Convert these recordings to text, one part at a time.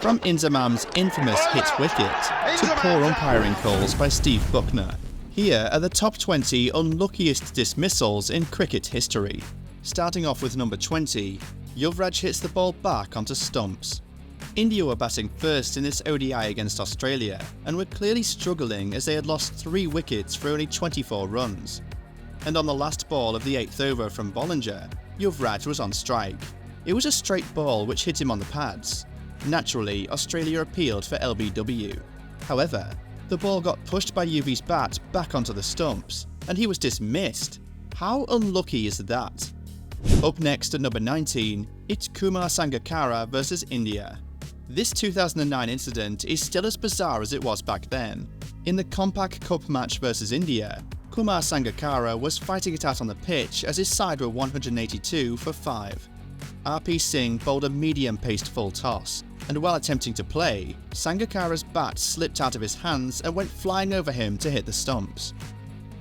From Inzamam's infamous hit wicket to poor umpiring calls by Steve Buckner, here are the top 20 unluckiest dismissals in cricket history. Starting off with number 20, Yuvraj hits the ball back onto stumps. India were batting first in this ODI against Australia and were clearly struggling as they had lost 3 wickets for only 24 runs. And on the last ball of the 8th over from Bollinger, Yuvraj was on strike. It was a straight ball which hit him on the pads. Naturally, Australia appealed for LBW. However, the ball got pushed by Yuvi's bat back onto the stumps, and he was dismissed. How unlucky is that? Up next at number 19, it's Kumar Sangakkara versus India. This 2009 incident is still as bizarre as it was back then. In the Compact Cup match versus India, Kumar Sangakkara was fighting it out on the pitch as his side were 182 for 5. RP Singh bowled a medium-paced full toss, and while attempting to play, Sangakkara's bat slipped out of his hands and went flying over him to hit the stumps.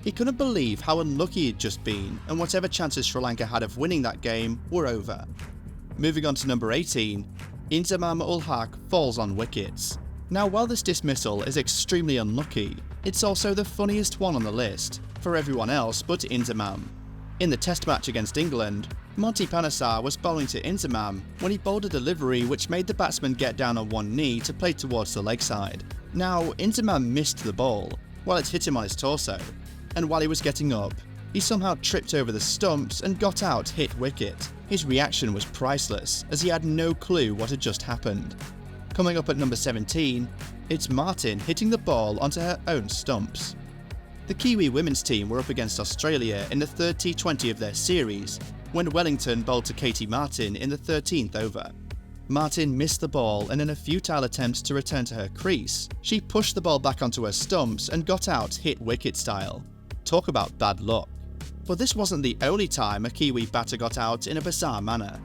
He couldn't believe how unlucky he'd just been, and whatever chances Sri Lanka had of winning that game were over. Moving on to number 18, Inzamam ul Haq falls on wickets. Now, while this dismissal is extremely unlucky, it's also the funniest one on the list, for everyone else but Inzamam. In the test match against England, Monty Panesar was bowling to Inzamam when he bowled a delivery which made the batsman get down on one knee to play towards the leg side. Now, Inzamam missed the ball, while it hit him on his torso, and while he was getting up, he somehow tripped over the stumps and got out hit wicket. His reaction was priceless, as he had no clue what had just happened. Coming up at number 17, it's Martin hitting the ball onto her own stumps. The Kiwi women's team were up against Australia in the third T20 of their series, when Wellington bowled to Katie Martin in the 13th over. Martin missed the ball, and in a futile attempt to return to her crease, she pushed the ball back onto her stumps and got out hit wicket style. Talk about bad luck. But this wasn't the only time a Kiwi batter got out in a bizarre manner,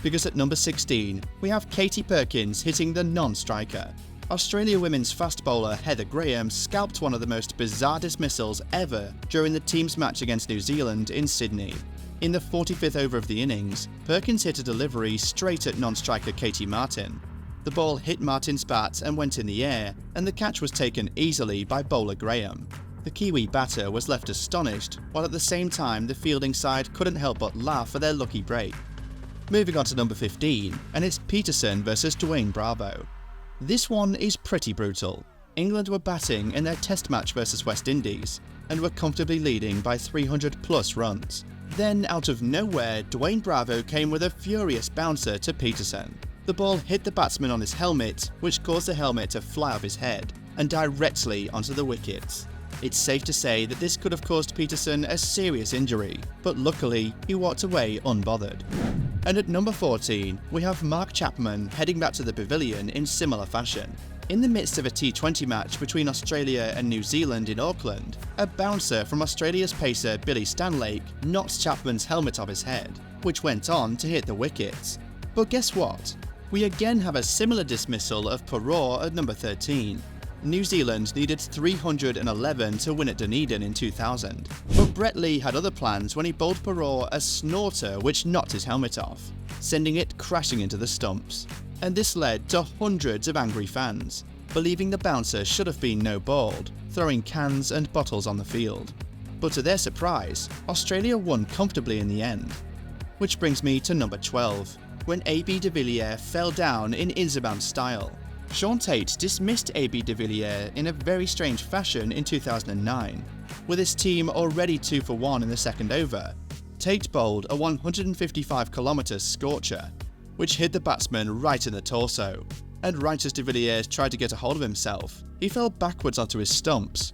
because at number 16, we have Katie Perkins hitting the non-striker. Australia women's fast bowler Heather Graham scalped one of the most bizarre dismissals ever during the team's match against New Zealand in Sydney. In the 45th over of the innings, Perkins hit a delivery straight at non-striker Katie Martin. The ball hit Martin's bat and went in the air, and the catch was taken easily by bowler Graham. The Kiwi batter was left astonished, while at the same time the fielding side couldn't help but laugh at their lucky break. Moving on to number 15, and it's Peterson versus Dwayne Bravo. This one is pretty brutal. England were batting in their test match versus West Indies, and were comfortably leading by 300 plus runs. Then, out of nowhere, Dwayne Bravo came with a furious bouncer to Peterson. The ball hit the batsman on his helmet, which caused the helmet to fly off his head, and directly onto the wickets. It's safe to say that this could have caused Peterson a serious injury, but luckily he walked away unbothered. And at number 14, we have Mark Chapman heading back to the pavilion in similar fashion. In the midst of a T20 match between Australia and New Zealand in Auckland, a bouncer from Australia's pacer Billy Stanlake knocked Chapman's helmet off his head, which went on to hit the wickets. But guess what? We again have a similar dismissal of Perrault at number 13. New Zealand needed 311 to win at Dunedin in 2000, but Brett Lee had other plans when he bowled Perrault a snorter which knocked his helmet off, sending it crashing into the stumps. And this led to hundreds of angry fans, believing the bouncer should have been no-balled, throwing cans and bottles on the field. But to their surprise, Australia won comfortably in the end. Which brings me to number 12, when AB de Villiers fell down in Inzamam style. Sean Tate dismissed AB de Villiers in a very strange fashion in 2009. With his team already 2 for 1 in the second over, Tate bowled a 155km scorcher, which hit the batsman right in the torso, and right as de Villiers tried to get a hold of himself, he fell backwards onto his stumps.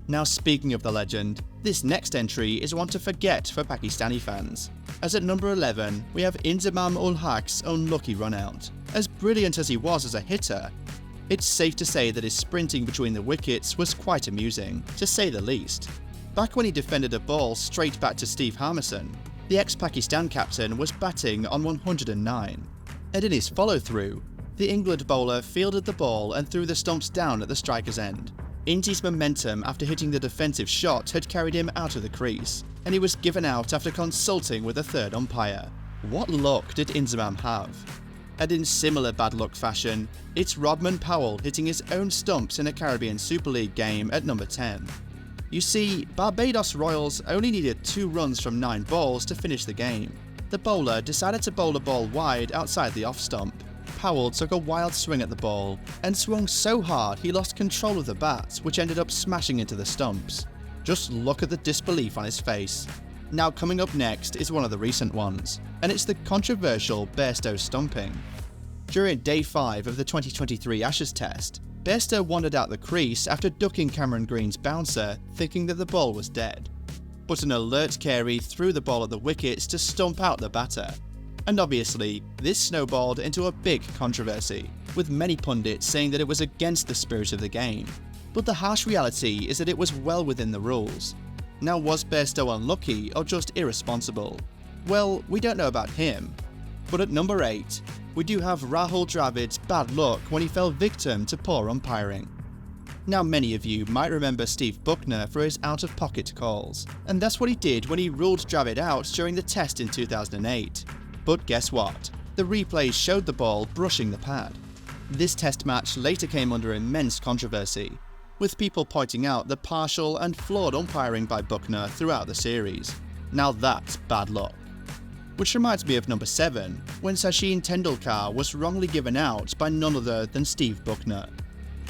Now, speaking of the legend, this next entry is one to forget for Pakistani fans, as at number 11 we have Inzamam ul Haq's unlucky run-out. As brilliant as he was as a hitter, it's safe to say that his sprinting between the wickets was quite amusing, to say the least. Back when he defended a ball straight back to Steve Harmison, the ex-Pakistan captain was batting on 109, and in his follow-through, the England bowler fielded the ball and threw the stumps down at the striker's end. Indy's momentum after hitting the defensive shot had carried him out of the crease, and he was given out after consulting with a third umpire. What luck did Inzamam have? And in similar bad luck fashion, it's Rodman Powell hitting his own stumps in a Caribbean Super League game at number 10. You see, Barbados Royals only needed 2 runs from 9 balls to finish the game. The bowler decided to bowl a ball wide outside the off stump. Powell took a wild swing at the ball and swung so hard he lost control of the bat, which ended up smashing into the stumps. Just look at the disbelief on his face. Now coming up next is one of the recent ones, and it's the controversial Bairstow stumping. During Day 5 of the 2023 Ashes Test, Bairstow wandered out the crease after ducking Cameron Green's bouncer, thinking that the ball was dead. But an alert Carey threw the ball at the wickets to stump out the batter. And obviously, this snowballed into a big controversy, with many pundits saying that it was against the spirit of the game. But the harsh reality is that it was well within the rules. Now, was Bairstow unlucky or just irresponsible? Well, we don't know about him. But at number 8, we do have Rahul Dravid's bad luck when he fell victim to poor umpiring. Now, many of you might remember Steve Bucknor for his out-of-pocket calls, and that's what he did when he ruled Dravid out during the test in 2008. But guess what? The replays showed the ball brushing the pad. This test match later came under immense controversy, with people pointing out the partial and flawed umpiring by Bucknor throughout the series. Now that's bad luck. Which reminds me of number 7, when Sachin Tendulkar was wrongly given out by none other than Steve Bucknor.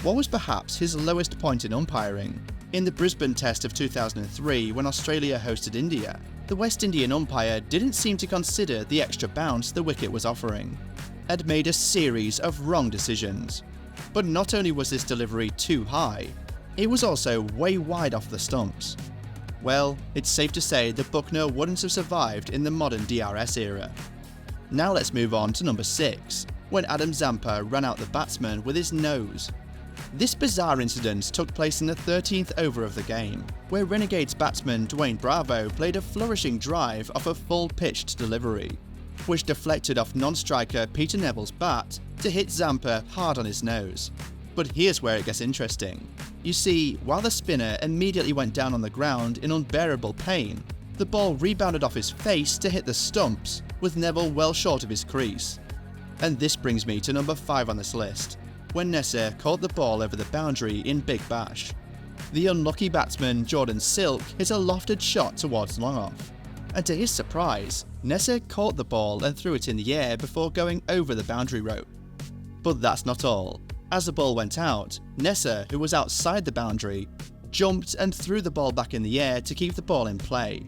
What was perhaps his lowest point in umpiring? In the Brisbane Test of 2003, when Australia hosted India, the West Indian umpire didn't seem to consider the extra bounce the wicket was offering, and made a series of wrong decisions. But not only was this delivery too high, it was also way wide off the stumps. Well, it's safe to say that Bucknor wouldn't have survived in the modern DRS era. Now let's move on to number 6, when Adam Zampa ran out the batsman with his nose. This bizarre incident took place in the 13th over of the game, where Renegades batsman Dwayne Bravo played a flourishing drive off a full-pitched delivery, which deflected off non-striker Peter Neville's bat to hit Zampa hard on his nose. But here's where it gets interesting. You see, while the spinner immediately went down on the ground in unbearable pain, the ball rebounded off his face to hit the stumps, with Neville well short of his crease. And this brings me to number 5 on this list, when Nasser caught the ball over the boundary in Big Bash. The unlucky batsman Jordan Silk hit a lofted shot towards long off, and to his surprise, Nasser caught the ball and threw it in the air before going over the boundary rope. But that's not all. As the ball went out, Nasser, who was outside the boundary, jumped and threw the ball back in the air to keep the ball in play.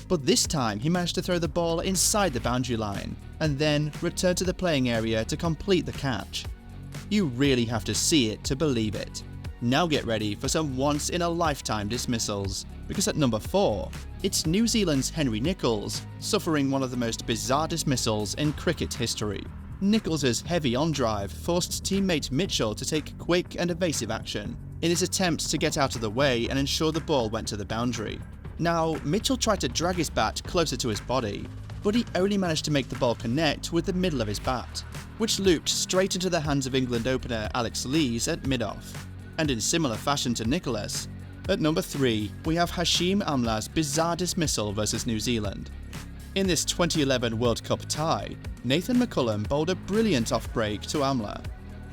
But this time he managed to throw the ball inside the boundary line, and then returned to the playing area to complete the catch. You really have to see it to believe it. Now get ready for some once-in-a-lifetime dismissals, because at number 4, it's New Zealand's Henry Nicholls suffering one of the most bizarre dismissals in cricket history. Nicholls' heavy on-drive forced teammate Mitchell to take quick and evasive action in his attempt to get out of the way and ensure the ball went to the boundary. Now, Mitchell tried to drag his bat closer to his body, but he only managed to make the ball connect with the middle of his bat, which looped straight into the hands of England opener Alex Lees at mid-off. And in similar fashion to Nicholas, at number 3, we have Hashim Amla's bizarre dismissal versus New Zealand. In this 2011 World Cup tie, Nathan McCullum bowled a brilliant off-break to Amla.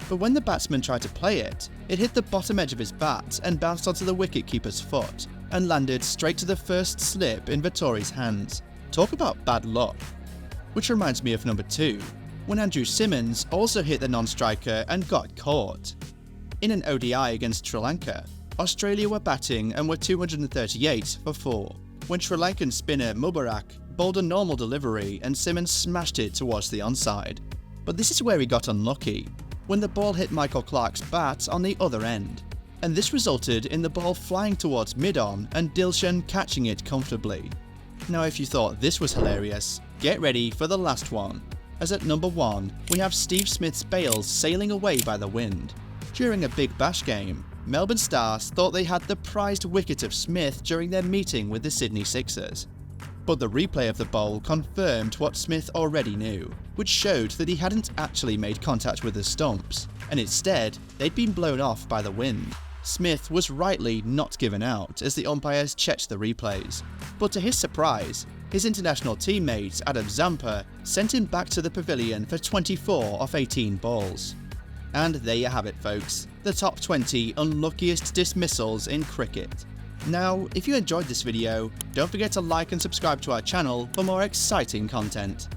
But when the batsman tried to play it, it hit the bottom edge of his bat and bounced onto the wicket-keeper's foot, and landed straight to the first slip in Vettori's hands. Talk about bad luck. Which reminds me of number 2, when Andrew Simmons also hit the non-striker and got caught. In an ODI against Sri Lanka, Australia were batting and were 238 for 4, when Sri Lankan spinner Mubarak bowled a normal delivery and Simmons smashed it towards the onside. But this is where he got unlucky, when the ball hit Michael Clarke's bat on the other end, and this resulted in the ball flying towards mid-on and Dilshan catching it comfortably. Now if you thought this was hilarious, get ready for the last one, as at number 1 we have Steve Smith's bails sailing away by the wind. During a Big Bash game, Melbourne Stars thought they had the prized wicket of Smith during their meeting with the Sydney Sixers. But the replay of the bowl confirmed what Smith already knew, which showed that he hadn't actually made contact with the stumps, and instead they'd been blown off by the wind. Smith was rightly not given out as the umpires checked the replays, but to his surprise, His international teammate, Adam Zampa, sent him back to the pavilion for 24 off 18 balls. And there you have it, folks, the top 20 unluckiest dismissals in cricket. Now, if you enjoyed this video, don't forget to like and subscribe to our channel for more exciting content.